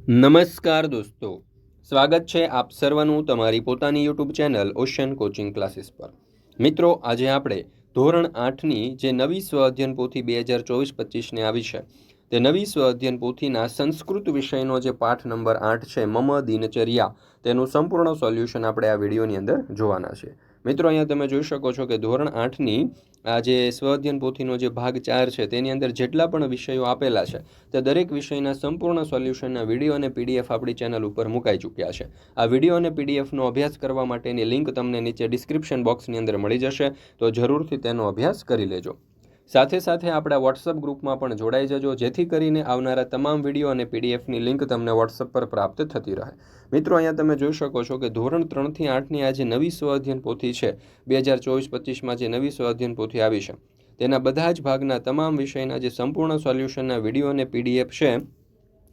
નમસ્કાર દોસ્તો, સ્વાગત છે આપ સર્વનું તમારી પોતાની YouTube channel ocean coaching classes પર। મિત્રો, આજે આપણે ધોરણ 8ની જે નવી સ્વ અધ્યયન પોથી 2024-25ને આવી છે તે નવી સ્વ અધ્યયન પોથીના સંસ્કૃત વિષયનો જે પાઠ નંબર 8 છે મમ દિનચર્યા, તેનું સંપૂર્ણ સોલ્યુશન આપણે આ વિડીયોની અંદર જોવાના છે। મિત્રો, અહીંયા તમે જોઈ શકો છો કે ધોરણ 8ની આ જે સ્વ અધ્યયન પોથીનો જે ભાગ 4 છે તેની અંદર જેટલા પણ વિષયો આપેલા છે તે દરેક વિષયના સંપૂર્ણ સોલ્યુશનના વિડીયો અને પીડીએફ આપણી ચેનલ ઉપર મુકાઈ ચૂક્યા છે। આ વિડીયો અને પીડીએફનો અભ્યાસ કરવા માટેની લિંક તમને નીચે ડિસ્ક્રિપ્શન બોક્સની અંદર મળી જશે, તો જરૂરથી તેનો અભ્યાસ કરી લેજો। સાથે સાથે આપણા વોટ્સઅપ ગ્રુપમાં પણ જોડાઈ જજો, જેથી કરીને આવનારા તમામ વિડીયો અને પીડીએફની લિંક તમને વોટ્સઅપ પર પ્રાપ્ત થતી રહે। મિત્રો, અહીંયા તમે જોઈ શકો છો કે ધોરણ 3થી 8ની આ જે નવી સ્વ અધ્યયન પોથી છે 2024-25માં જે નવી સ્વ અધ્યયન પોથી આવી છે તેના બધા જ ભાગના તમામ વિષયના જે સંપૂર્ણ સોલ્યુશનના વિડીયો અને પીડીએફ છે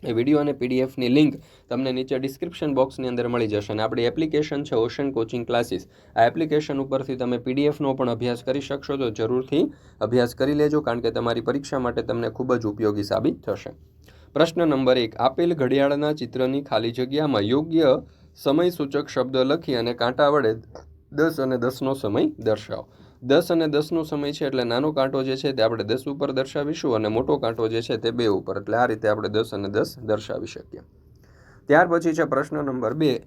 એ વિડીયો અને પીડીએફની લિંક તમને નીચે ડિસ્ક્રિપ્શન બોક્સની અંદર મળી જશે। અને આપણી એપ્લિકેશન છે ઓશન કોચિંગ ક્લાસીસ, આ એપ્લિકેશન ઉપરથી તમે પીડીએફનો પણ અભ્યાસ કરી શકશો, તો જરૂરથી અભ્યાસ કરી લેજો, કારણ કે તમારી પરીક્ષા માટે તમને ખૂબ જ ઉપયોગી સાબિત થશે। પ્રશ્ન નંબર 1, આપેલ ઘડિયાળના ચિત્રની ખાલી જગ્યામાં યોગ્ય સમય સૂચક શબ્દ લખી અને કાંટા વડે 10 અને 10નો સમય દર્શાવો। 10 અને 10નો સમય છે એટલે નાનો કાંટો જે છે તે આપણે 10 ઉપર દર્શાવીશું અને મોટો કાંટો જે છે તે 2 ઉપર, એટલે આ રીતે આપણે 10 અને 10 દર્શાવી શકીએ। ત્યાર પછી છે પ્રશ્ન નંબર 2,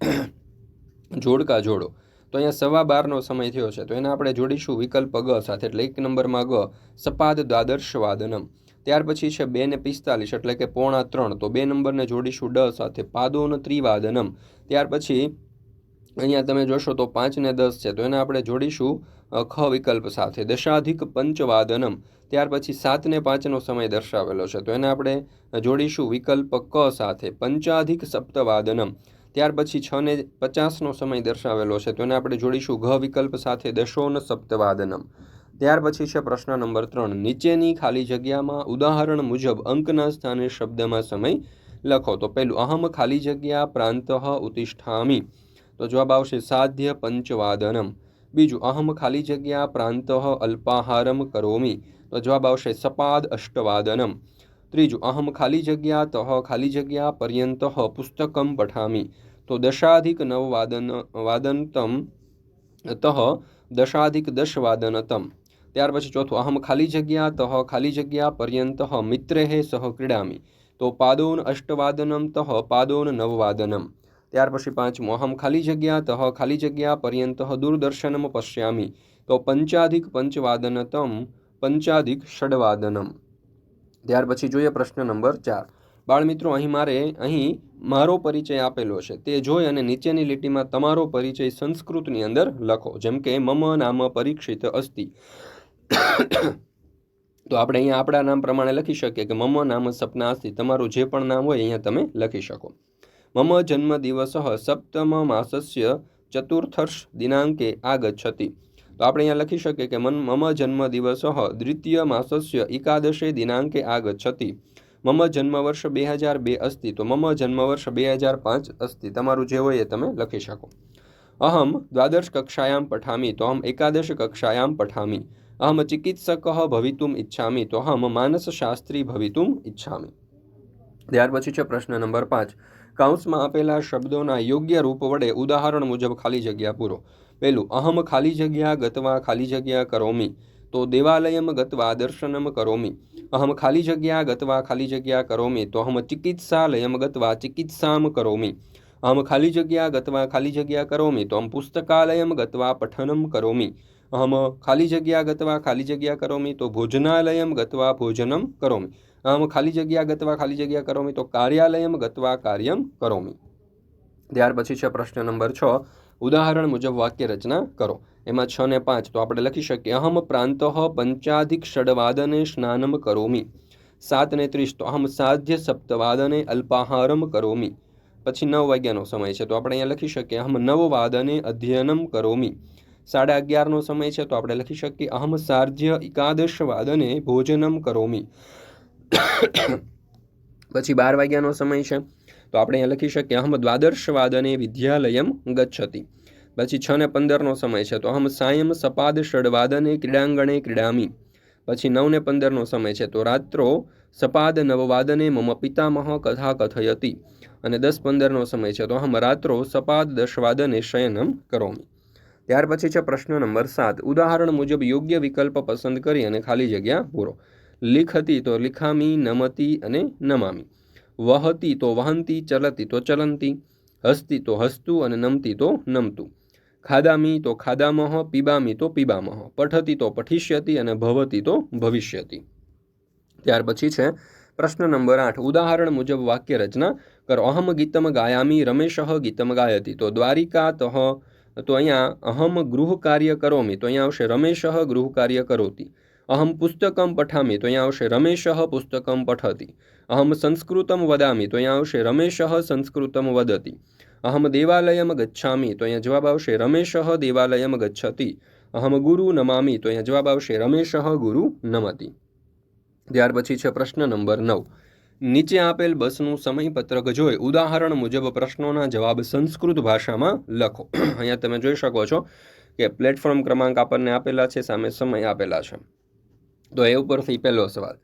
જોડકા જોડો। તો અહીંયા 12:15નો સમય થયો છે, તો એને આપણે જોડીશું વિકલ્પ ગ સાથે, એટલે 1 નંબરમાં ગ, સપાદ દ્વાદર્શ વાદનમ। ત્યાર પછી છે 2 ને 45 એટલે કે 2:45, તો 2 નંબરને જોડીશું ડ સાથે, પાદોન ત્રિવાદનમ। ત્યાર પછી અહીંયા તમે જોશો તો 5 ને 10 છે, તો એને આપણે જોડીશું ખ વિકલ્પ સાથે, દશાધિક પંચવાદનમ। ત્યાર પછી 7 ને 5નો સમય દર્શાવેલો છે, તો એને આપણે જોડીશું વિકલ્પ ક સાથે, પંચાધિક સપ્તવાદનમ। ત્યાર પછી 6 ને 50નો સમય દર્શાવેલો છે, તો એને આપણે જોડીશું ઘ વિકલ્પ સાથે, દશોન સપ્તવાદનમ। ત્યાર પછી છે પ્રશ્ન નંબર 3, નીચેની ખાલી જગ્યામાં ઉદાહરણ મુજબ અંકના સ્થાને શબ્દમાં સમય લખો। તો પહેલું, અહમ ખાલી જગ્યા પ્રાંતઃ ઉત્તિષ્ઠામિ, તો જવાબ આવશે સાધ્ય પંચવાદનમ। બીજું, અહમ ખાલી જગ્યા પ્રાંતઃ અલ્પાહારમ કરોમિ, તો જવાબ આવશે સપાદ અષ્ટવાદનમ। ત્રીજું, અહમ ખાલી જગ્યા તઃ ખાલી જગ્યા પર્યંતઃ પુસ્તકમ પઠામિ, તો દશાધિક વાદનતમ તઃ દશાધિક 10 વાદનતમ। ત્યાર પછી ચોથું, અહમ ખાલી જગ્યા તઃ ખાલી જગ્યા પર્યંતઃ મિત્રેઃ સહ ક્રીડામિ, તો પાદોન અષ્ટવાદનમ તઃ પાદોન નવવાદનમ। ત્યાર પછી પાંચમું, અહમ ખાલી જગ્યા તઃ ખાલી જગ્યા પર્યંતઃ દૂરદર્શનમ પશ્યામિ, તો પંચાધિક પંચવાદનતમ પંચાધિક ષડવાદનમ। ત્યાર પછી જોઈએ પ્રશ્ન નંબર 4। બાળમિત્રો, અહીં મારો પરિચય આપેલો છે, તે જોઈ અને નીચેની લીટીમાં તમારો પરિચય સંસ્કૃતની અંદર લખો। જેમ કે મમ નામ પરીક્ષિત અસ્તિ, તો આપણે અહીંયા આપણા નામ પ્રમાણે લખી શકીએ કે મમ નામ સપના અસ્તિ, તમારું જે પણ નામ હોય અહીંયા તમે લખી શકો। મમ જન્મદિવસઃ સપ્તમ માસસ્ય ચતુર્થર્ષ દિનાંકે આગચ્છતિ, તો આપણે અહીંયા લખી શકીએ કે મમ જન્મદિવસઃ દ્વિતીય માસસ્ય એકાદશે દિનાંકે આગચ્છતિ। મમ જન્મવર્ષ 2002 અસ્તિ, તો મમ જન્મવર્ષ 2005 અસ્તિ, તમારું જે હોય એ તમે લખી શકો। અહમ દ્વાદશ કક્ષાયામ પઠામિ, તો અહમ એકાદશ કક્ષાયામ પઠામિ। અહમ ચિકિત્સકઃ ભવિતુમ ઇચ્છામિ, તો અહમ માનસશાસ્ત્રી ભવિતુમ ઇચ્છામિ। ત્યાર પછી છે પ્રશ્ન નંબર 5, કૌંસમાં આપેલા શબ્દોના યોગ્ય રૂપ વડે ઉદાહરણ મુજબ ખાલી જગ્યા પૂરો। પહેલું, અહમ ખાલી જગ્યા ગત્વા ખાલી જગ્યા કરોમિ, તો દેવાલયમ ગત્વા દર્શનમ કરોમિ। અહમ ખાલી જગ્યા ગત્વા ખાલી જગ્યા કરોમિ, તો અહમ ચિકિત્સાલયમ ગત્વા ચિકિત્સામ કરોમિ। અહમ ખાલી જગ્યા ગત્વા ખાલી જગ્યા કરોમિ, તો અહમ પુસ્તકાલયમ ગત્વા પઠનમ કરોમિ। અહમ ખાલી જગ્યા ગત્વા ખાલી જગ્યા કરોમિ, તો ભોજનાલયમ ગત્વા ભોજનમ કરોમિ। અહમ ખાલી જગ્યા ગત્વા ખાલી જગ્યા કરોમિ, તો કાર્યાલયમ ગત્વા કાર્યમ કરોમિ। ત્યાર પછી છે પ્રશ્ન નંબર 6, ઉદાહરણ મુજબ વાક્ય રચના કરો। એમાં 6 ને 5, તો આપણે લખી શકીએ અહમ પ્રાંતઃ પંચાધિક ષડવાદને સ્નાનમ કરોમિ। 7 ને 30, તો અહમ સાધ્ય સપ્તવાદને અલ્પાહારમ કરોમિ। પછી 9 વાગ્યાનો સમય છે, તો આપણે અહીંયા લખી શકીએ અહમ નવવાદને અધ્યયનમ કરોમિ। 11:30નો સમય છે, તો આપણે લખી શકીએ અહમ સાર્ધ્ય એકાદશ વાદને ભોજનમ કરોમિ। પછી 12 વાગ્યાનો સમય છે, તો આપણે અહીંયા લખી શકીએ અહમ દ્વાદશ વાદને વિદ્યાલયમ ગચ્છતિ। પછી 6 ને 15નો સમય છે, તો અહમ સાયં સપાદ ષડવાદને ક્રીડાંગણે ક્રીડામિ। પછી 9 ને 15નો સમય છે તો રાત્રો સપાદ નવવાદને મમ પિતામહ કથા કથયતિ, અને 10:15નો સમય છે તો અહમ રાત્રો સપાદ 10વાદને શયનમ કરોમી. ત્યાર પછી છે પ્રશ્ન નંબર 7. ઉદાહરણ મુજબ યોગ્ય વિકલ્પ પસંદ કરી અને ખાલી જગ્યા પૂરો. લિખતી તો લિખામી, નમતી અને નમામી, વહતી તો વહંતી, ચલતી તો ચલંતી, હસતી તો હસતું અને નમતી તો નમતું, ખાદામી તો ખાદામહ, પીબામી તો પીબામહ, પઠતી તો પઠિષ્યતિ અને ભવતી તો ભવિષ્યતિ. ત્યાર પછી છે પ્રશ્ન નંબર 8. ઉદાહરણ મુજબ વાક્ય રચના કરો. અહમ ગીતમ ગાયામી, રમેશઃ ગીતમ ગાયતિ, તો દ્વારિકા તો અહીંયા અહમ ગૃહ કાર્ય કરોમી, તો અહીંયા આવશે રમેશઃ ગૃહ કાર્ય કરોતિ. અહમ પુસ્તકમ પઠામી, તો અહીંયા આવશે રમેશઃ પુસ્તકમ પઠતી. અહમ સંસ્કૃતમ વદામી, તો અહીંયા આવશે રમેશઃ સંસ્કૃતમ વદતિ. અહમ દેવાલયમ ગચ્છામી, તો અહીંયા જવાબ આવશે રમેશઃ દેવાલયમ ગચ્છતિ. અહમ ગુરુ નમામી, તો અહીંયા જવાબ આવશે રમેશઃ ગુરુ નમતિ. ત્યાર પછી છે પ્રશ્ન નંબર 9. નીચે આપેલ બસનું સમયપત્રક જોઈ ઉદાહરણ મુજબ પ્રશ્નોના જવાબ સંસ્કૃત ભાષામાં લખો. અહીંયા તમે જોઈ શકો છો કે પ્લેટફોર્મ ક્રમાંક આપણને આપેલા છે, સામે સમય આપેલા છે. તો એ ઉપરથી પહેલો સવાલ,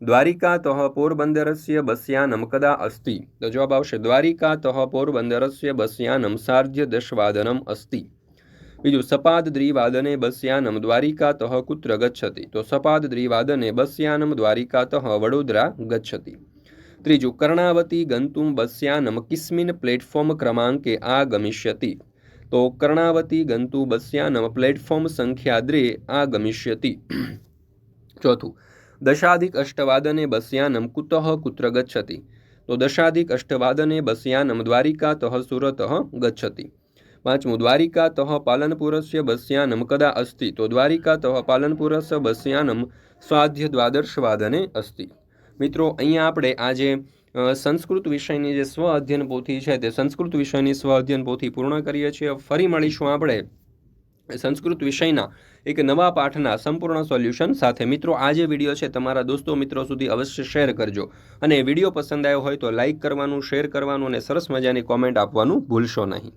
દ્વારિકાતઃ પોરબંદરસ્ય બસયાનમ કદા અસ્તિ, તો જવાબ આવશે દ્વારિકાતઃ પોરબંદરસ્ય બસયાનમ સાર્ધ્ય 10વાદનમ અસ્તિ. બીજું, સપાદ દ્વિવાદને બસયાનમ દ્વારિકાતઃ કુત્ર ગચ્છતિ, તો સપાદ દ્વિવાદને બસયાનમ દ્વારિકાતઃ વડોદરા ગચ્છતિ. ત્રીજું, કર્ણાવતી ગંતુમ બસયાનમ કિસ્મિન પ્લેટફોર્મ ક્રમાંકે આગમિષ્યતિ, તો કર્ણાવતી ગંતુ બસયાનમ પ્લેટફોર્મ સંખ્યા 3 આગમિષ્યતિ. ચોથું, દશાધિક અષ્ટવાદને બસયાનમ કુતઃ કુત્ર ગચ્છતિ, તો દશાધિક અષ્ટવાદને બસયાનમ દ્વારિકાતઃ સુરતઃ ગચ્છતિ. પાંચમું, દ્વારિકાતઃ પાલનપુરસ્ય બસયાનમ કદા અસ્તિ, તો દ્વારિકાતઃ પાલનપુરસ્ય બસયાનમ સ્વાધ્ય 12વાદને અસ્તિ. મિત્રો, અહીંયા આપણે આજે સંસ્કૃત વિષયની જે સ્વ અધ્યયન પોથી છે તે સંસ્કૃત વિષયની સ્વ અધ્યયન પોથી પૂર્ણ કરીએ છીએ. ફરી મળીશું આપણે સંસ્કૃત વિષયના એક નવા પાઠના સંપૂર્ણ સોલ્યુશન સાથે. મિત્રો, આ જે વિડીયો છે તમારા દોસ્તો મિત્રો સુધી અવશ્ય શેર કરજો, અને વિડીયો પસંદ આવ્યો હોય તો લાઇક કરવાનું, શેર કરવાનું અને સરસ મજાની કોમેન્ટ આપવાનું ભૂલશો નહીં.